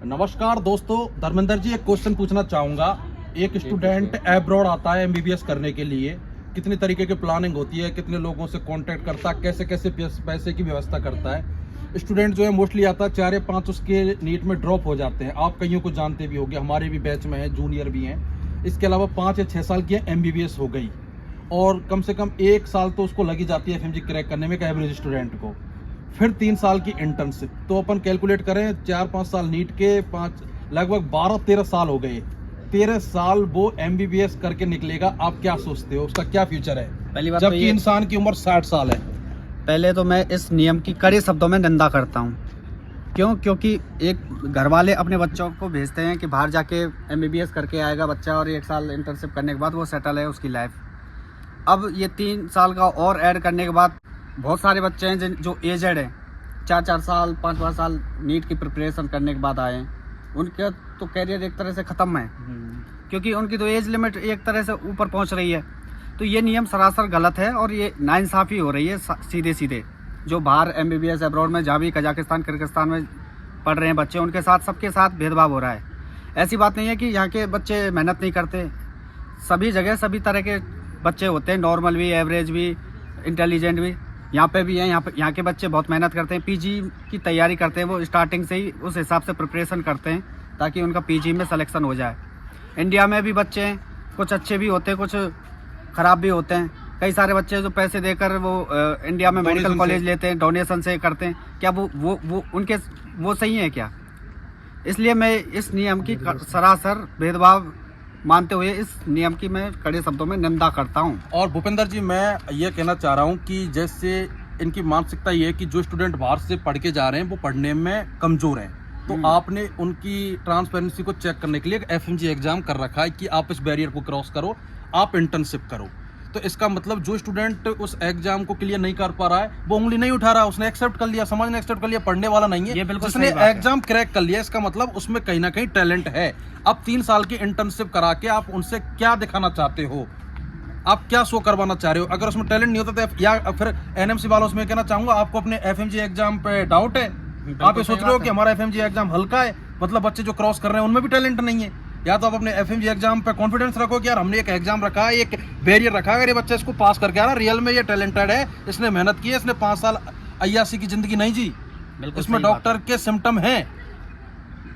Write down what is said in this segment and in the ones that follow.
नमस्कार दोस्तों, धर्मेंद्र जी एक क्वेश्चन पूछना चाहूँगा। एक स्टूडेंट एब्रॉड आता है एमबीबीएस करने के लिए, कितनी तरीके की प्लानिंग होती है, कितने लोगों से कांटेक्ट करता है, कैसे कैसे पैसे की व्यवस्था करता है। स्टूडेंट जो है मोस्टली आता है 4 या 5 उसके नीट में ड्रॉप हो जाते हैं। आप कईयों को जानते भी होंगे, हमारे भी बैच में है, जूनियर भी हैं। इसके अलावा 5 या 6 साल की एमबीबीएस हो गई और कम से कम 1 साल तो उसको लगी जाती है एफएमजी क्रैक करने में एक एवरेज स्टूडेंट को। फिर 3 साल की इंटर्नशिप, तो अपन कैलकुलेट करें 4-5 साल नीट के, 5 लगभग 12-13 साल हो गए। 13 साल वो एमबीबीएस करके निकलेगा। आप क्या सोचते हो उसका क्या फ्यूचर है, पहली बात जबकि इंसान की उम्र 60 साल है। पहले तो मैं इस नियम की कड़े शब्दों में निंदा करता हूँ। क्योंकि एक घर वाले अपने बच्चों को भेजते हैं कि बाहर जाके एमबीबीएस करके आएगा बच्चा और 1 साल इंटर्नशिप करने के बाद वो सेटल है उसकी लाइफ। अब ये 3 साल का और ऐड करने के बाद बहुत सारे बच्चे हैं जो एजेड हैं, 4-4 साल 5-5 साल नीट की प्रिपरेशन करने के बाद आए हैं, उनका तो कैरियर एक तरह से ख़त्म है, क्योंकि उनकी तो एज लिमिट एक तरह से ऊपर पहुंच रही है। तो ये नियम सरासर गलत है और ये नाइंसाफ़ी हो रही है सीधे सीधे। जो बाहर एमबीबीएस अब्रॉड में जहाँ भी कजाकिस्तान किर्गिस्तान में पढ़ रहे हैं बच्चे, उनके साथ सबके साथ भेदभाव हो रहा है। ऐसी बात नहीं है कि यहाँ के बच्चे मेहनत नहीं करते, सभी जगह सभी तरह के बच्चे होते हैं, नॉर्मल भी, एवरेज भी, इंटेलिजेंट भी। यहाँ पे भी हैं, यहाँ के बच्चे बहुत मेहनत करते हैं, पीजी की तैयारी करते हैं, वो स्टार्टिंग से ही उस हिसाब से प्रिपरेशन करते हैं ताकि उनका पीजी में सिलेक्शन हो जाए। इंडिया में भी बच्चे हैं, कुछ अच्छे भी होते हैं, कुछ ख़राब भी होते हैं। कई सारे बच्चे जो पैसे देकर वो इंडिया में मेडिकल कॉलेज लेते हैं, डोनेशन से करते हैं, क्या वो उनके वो सही है क्या? इसलिए मैं इस नियम की सरासर भेदभाव मानते हुए इस नियम की मैं कड़े शब्दों में निंदा करता हूं। और भूपेंद्र जी, मैं ये कहना चाह रहा हूँ कि जैसे इनकी मानसिकता ये है कि जो स्टूडेंट बाहर से पढ़ के जा रहे हैं वो पढ़ने में कमजोर हैं, तो आपने उनकी ट्रांसपेरेंसी को चेक करने के लिए एफएमजी एग्जाम कर रखा है कि आप इस बैरियर को क्रॉस करो, आप इंटर्नशिप करो। तो इसका मतलब जो स्टूडेंट उस एग्जाम को क्लियर नहीं कर पा रहा है वो उंगली नहीं उठा रहा, उसने एक्सेप्ट कर लिया, समाज ने एक्सेप्ट कर लिया, पढ़ने वाला नहीं है। जिसने एग्जाम क्रैक कर लिया इसका मतलब उसमें कहीं ना कहीं टैलेंट है। अब 3 साल की इंटर्नशिप करा के आप उनसे क्या दिखाना चाहते हो, आप क्या शो करवाना चाह रहे हो? अगर उसमें टैलेंट नहीं होता तो या फिर एनएमसी वालों से कहना चाहूंगा, आपको अपने एफएमजी एग्जाम पे डाउट है, आप ये सोच रहे हो कि हमारा एफएमजी एग्जाम हल्का है, मतलब बच्चे जो क्रॉस कर रहे हैं उनमें भी टैलेंट नहीं है। या तो आप अपने एफएमजी एग्जाम पे कॉन्फिडेंस रखो कि यार हमने एक एग्जाम रखा है, एक बैरियर रखा है, अगर ये बच्चा इसको पास करके आ रहा है, रियल में ये टैलेंटेड है, इसने मेहनत की है, इसने 5 साल अय्यासी की जिंदगी नहीं जी, इसमें डॉक्टर के सिम्टम हैं।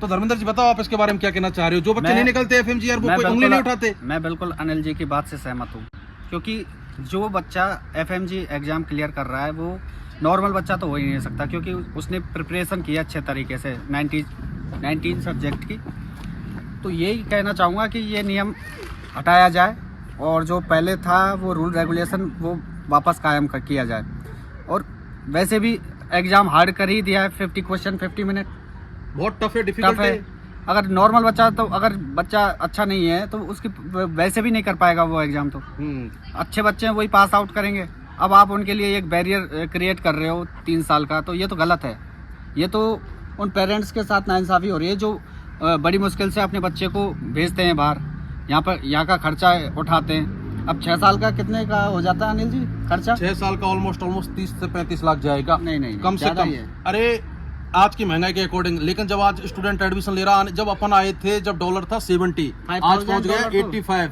तो धर्मेंद्र जी बताओ, आप इसके बारे में क्या कहना चाह रहे हो? जो बच्चे नहीं निकलते एफएमजी यार, वो कोई उंगली नहीं उठाते। मैं बिल्कुल अनिल जी की बात से सहमत हूँ, क्योंकि जो बच्चा एफएमजी एग्जाम क्लियर कर रहा है वो नॉर्मल बच्चा तो हो ही नहीं सकता, क्योंकि उसने प्रिपरेशन किया अच्छे तरीके से 19 सब्जेक्ट की। तो यही कहना चाहूँगा कि ये नियम हटाया जाए और जो पहले था वो रूल रेगुलेशन वो वापस कायम किया जाए। और वैसे भी एग्ज़ाम हार्ड कर ही दिया है, 50 क्वेश्चन 50 मिनट, बहुत टफ है, डिफिकल्ट है। अगर नॉर्मल बच्चा, तो अगर बच्चा अच्छा नहीं है तो उसकी वैसे भी नहीं कर पाएगा वो एग्ज़ाम। तो अच्छे बच्चे हैं वही पास आउट करेंगे। अब आप उनके लिए एक बैरियर क्रिएट कर रहे हो 3 साल का, तो ये तो गलत है। ये तो उन पेरेंट्स के साथ नाइंसाफ़ी हो रही है जो बड़ी मुश्किल से अपने बच्चे को भेजते हैं बाहर, यहाँ का खर्चा उठाते हैं। अब 6 साल का कितने का हो जाता है अनिल जी खर्चा? 6 साल का ऑलमोस्ट 30 से 35 लाख जाएगा। नहीं कम से कम। अरे आज की महंगाई के अकॉर्डिंग, लेकिन जब आज स्टूडेंट एडमिशन ले रहा, जब अपन आए थे जब डॉलर था 70, आज पहुंच गया 85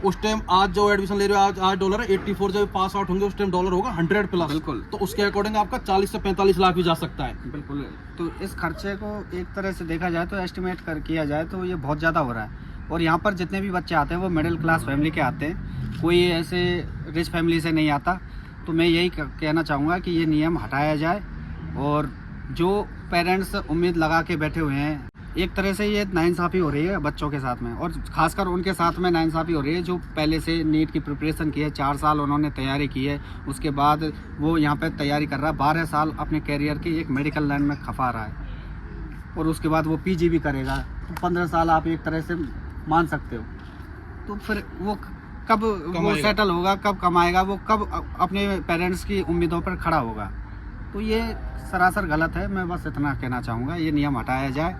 उस टाइम। आज जो एडमिशन ले रहे हो आज डॉलर है 84, जब पास आउट होंगे उस टाइम डॉलर होगा 100 प्लस। बिल्कुल। तो उसके अकॉर्डिंग आपका 40 से 45 लाख भी जा सकता है। बिल्कुल। तो इस खर्चे को एक तरह से देखा जाए तो एस्टिमेट किया जाए तो ये बहुत ज़्यादा हो रहा है। और यहाँ पर जितने भी बच्चे आते हैं वो मिडिल क्लास फैमिली के आते हैं, कोई ऐसे रिच फैमिली से नहीं आता। तो मैं यही कहना चाहूँगा कि ये नियम हटाया जाए। और जो पेरेंट्स उम्मीद लगा के बैठे हुए हैं, एक तरह से ये नाइंसाफ़ी हो रही है बच्चों के साथ में, और ख़ासकर उनके साथ में नाइंसाफ़ी हो रही है जो पहले से नीट की प्रिपरेशन की है, 4 साल उन्होंने तैयारी की है, उसके बाद वो यहाँ पे तैयारी कर रहा है, 12 साल अपने कैरियर की एक मेडिकल लाइन में खपा रहा है, और उसके बाद वो पीजी भी करेगा। तो 15 साल आप एक तरह से मान सकते हो। तो फिर वो कब वो सेटल होगा, कब कमाएगा, वो कब अपने पेरेंट्स की उम्मीदों पर खड़ा होगा? तो ये सरासर गलत है। मैं बस इतना कहना चाहूँगा, ये नियम हटाया जाए।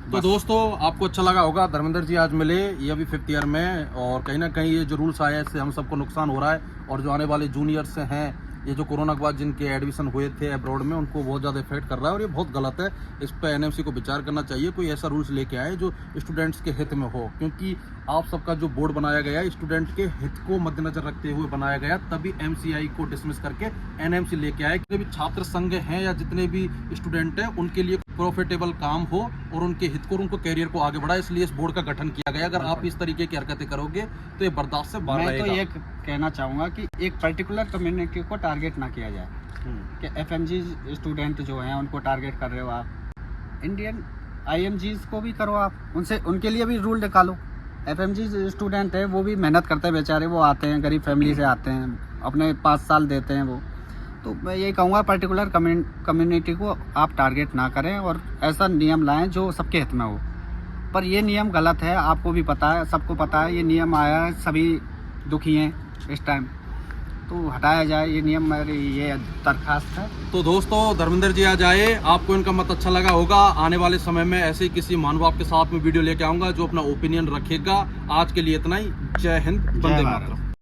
तो दोस्तों, आपको अच्छा लगा होगा, धर्मेंद्र जी आज मिले, ये अभी 5th ईयर में, और कहीं ना कहीं ये जो रूल्स आए हैं इससे हम सबको नुकसान हो रहा है, और जो आने वाले जूनियर्स हैं ये जो कोरोना के बाद जिनके एडमिशन हुए थे अब्रॉड में उनको बहुत ज़्यादा इफेक्ट कर रहा है और ये बहुत गलत है। इस पर एनएमसी को विचार करना चाहिए, कोई ऐसा रूल्स लेके आए जो स्टूडेंट्स के हित में हो, क्योंकि आप सबका जो बोर्ड बनाया गया है स्टूडेंट के हित को मद्देनजर रखते हुए बनाया गया, तभी एमसीआई को डिसमिस करके एनएमसी लेके आए। जितने भी छात्र संघ हैं या जितने भी स्टूडेंट हैं उनके लिए प्रॉफिटेबल काम हो और उनके हित को और उनको कैरियर को आगे बढ़ाए, इसलिए इस बोर्ड का गठन किया गया। अगर आप इस तरीके की हरकतें करोगे तो ये बर्दाश्त से बाहर मैं तो रहेगा। ये कहना चाहूँगा कि एक पर्टिकुलर कम्युनिटी को टारगेट ना किया जाए कि एफएमजी स्टूडेंट जो हैं उनको टारगेट कर रहे हो आप। इंडियन आईएमजीज को भी करो आप, उनसे उनके लिए भी रूल निकालो। एफएमजी स्टूडेंट है वो भी मेहनत करते हैं बेचारे, वो आते हैं गरीब फैमिली से आते हैं, अपने 5 साल देते हैं वो। तो मैं यही कहूँगा पर्टिकुलर कम्युनिटी को आप टारगेट ना करें और ऐसा नियम लाएं जो सबके हित में हो। पर ये नियम गलत है, आपको भी पता है, सबको पता है ये नियम आया है, सभी दुखी हैं इस टाइम, तो हटाया जाए ये नियम, मेरी ये दरखास्त है। तो दोस्तों धर्मेंद्र जी आज आए, आपको इनका मत अच्छा लगा होगा। आने वाले समय में ऐसे ही किसी महानुभाव के साथ में वीडियो लेके आऊंगा जो अपना ओपिनियन रखेगा। आज के लिए इतना ही। जय हिंद, वंदे मातरम।